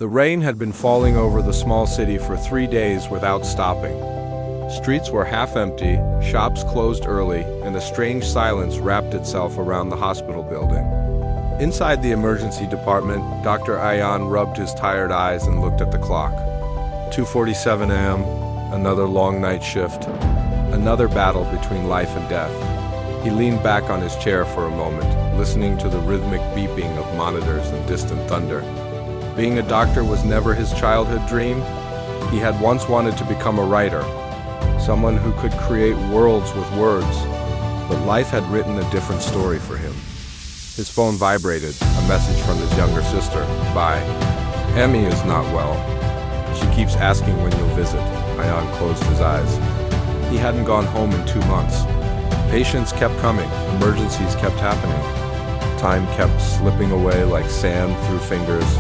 The rain had been falling over the small city for 3 days without stopping. Streets were half empty, shops closed early, and a strange silence wrapped itself around the hospital building. Inside the emergency department, Dr. Ayan rubbed his tired eyes and looked at the clock. 2:47 a.m., another long night shift, another battle between life and death. He leaned back on his chair for a moment, listening to the rhythmic beeping of monitors and distant thunder. Being a doctor was never his childhood dream. He had once wanted to become a writer, someone who could create worlds with words, but life had written a different story for him. His phone vibrated, a message from his younger sister. "Bye. Emmy is not well. She keeps asking when you'll visit." Ayan closed his eyes. He hadn't gone home in 2 months. Patients kept coming, emergencies kept happening. Time kept slipping away like sand through fingers.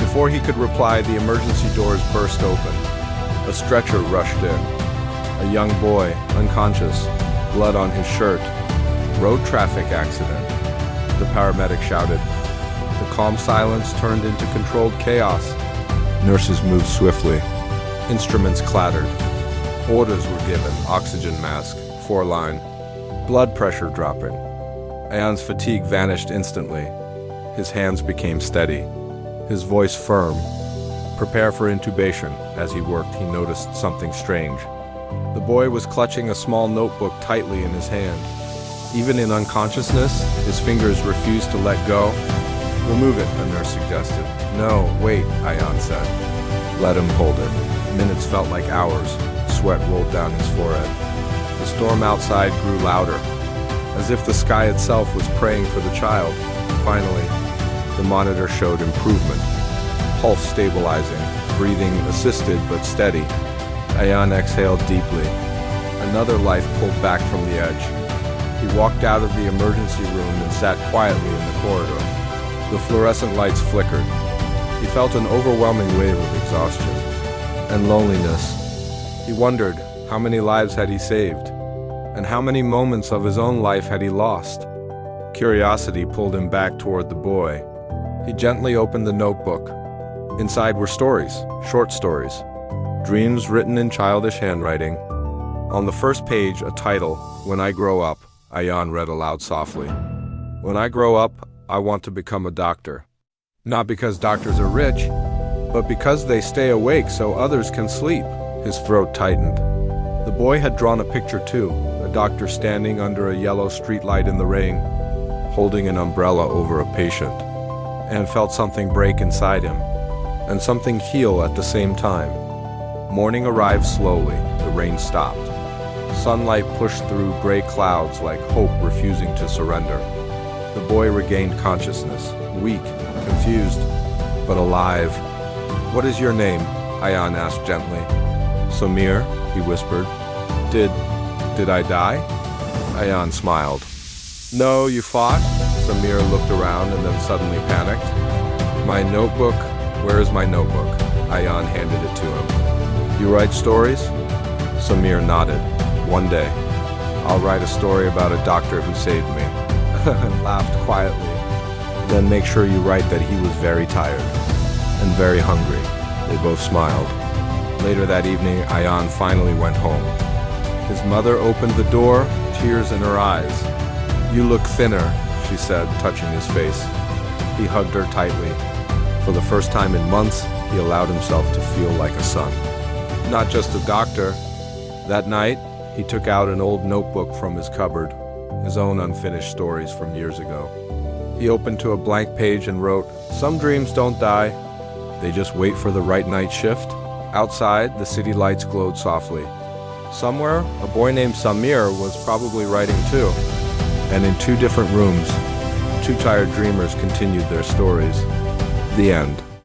Before he could reply, the emergency doors burst open. A stretcher rushed in. A young boy, unconscious, blood on his shirt. "Road traffic accident," the paramedic shouted. The calm silence turned into controlled chaos. Nurses moved swiftly. Instruments clattered. Orders were given: oxygen mask, 4-line. Blood pressure dropping. Ayan's fatigue vanished instantly. His hands became steady. His voice firm. "Prepare for intubation." As he worked, he noticed something strange. The boy was clutching a small notebook tightly in his hand. Even in unconsciousness, his fingers refused to let go. "Remove it," a nurse suggested. "No, wait," Ayan said. Let him hold it. Minutes felt like hours. Sweat rolled down his forehead. The storm outside grew louder, as if the sky itself was praying for the child. Finally, the monitor showed improvement. Pulse stabilizing, breathing assisted but steady. Ayan exhaled deeply. Another life pulled back from the edge. He walked out of the emergency room and sat quietly in the corridor. The fluorescent lights flickered. He felt an overwhelming wave of exhaustion and loneliness. He wondered, how many lives had he saved? And how many moments of his own life had he lost? Curiosity pulled him back toward the boy. He gently opened the notebook. Inside were stories, short stories, dreams written in childish handwriting. On the first page, a title, "When I Grow Up," Ayan read aloud softly. "When I grow up, I want to become a doctor. Not because doctors are rich, but because they stay awake so others can sleep." His throat tightened. The boy had drawn a picture too, a doctor standing under a yellow streetlight in the rain, holding an umbrella over a patient, and felt something break inside him, and something heal at the same time. Morning arrived slowly. The rain stopped. Sunlight pushed through gray clouds like hope refusing to surrender. The boy regained consciousness, weak, confused, but alive. "What is your name?" Ayan asked gently. "Samir," he whispered. Did I die?" Ayan smiled. "No, you fought?" Samir looked around and then suddenly panicked. "My notebook, where is my notebook?" Ayan handed it to him. "You write stories?" Samir nodded. "One day, I'll write a story about a doctor who saved me," and laughed quietly. "Then make sure you write that he was very tired and very hungry." They both smiled. Later that evening, Ayan finally went home. His mother opened the door, tears in her eyes. "You look thinner," she said, touching his face. He hugged her tightly. For the first time in months, he allowed himself to feel like a son. Not just a doctor. That night, he took out an old notebook from his cupboard, his own unfinished stories from years ago. He opened to a blank page and wrote, "Some dreams don't die. They just wait for the right night shift." Outside, the city lights glowed softly. Somewhere, a boy named Samir was probably writing too. And in 2 different rooms, 2 tired dreamers continued their stories. The end.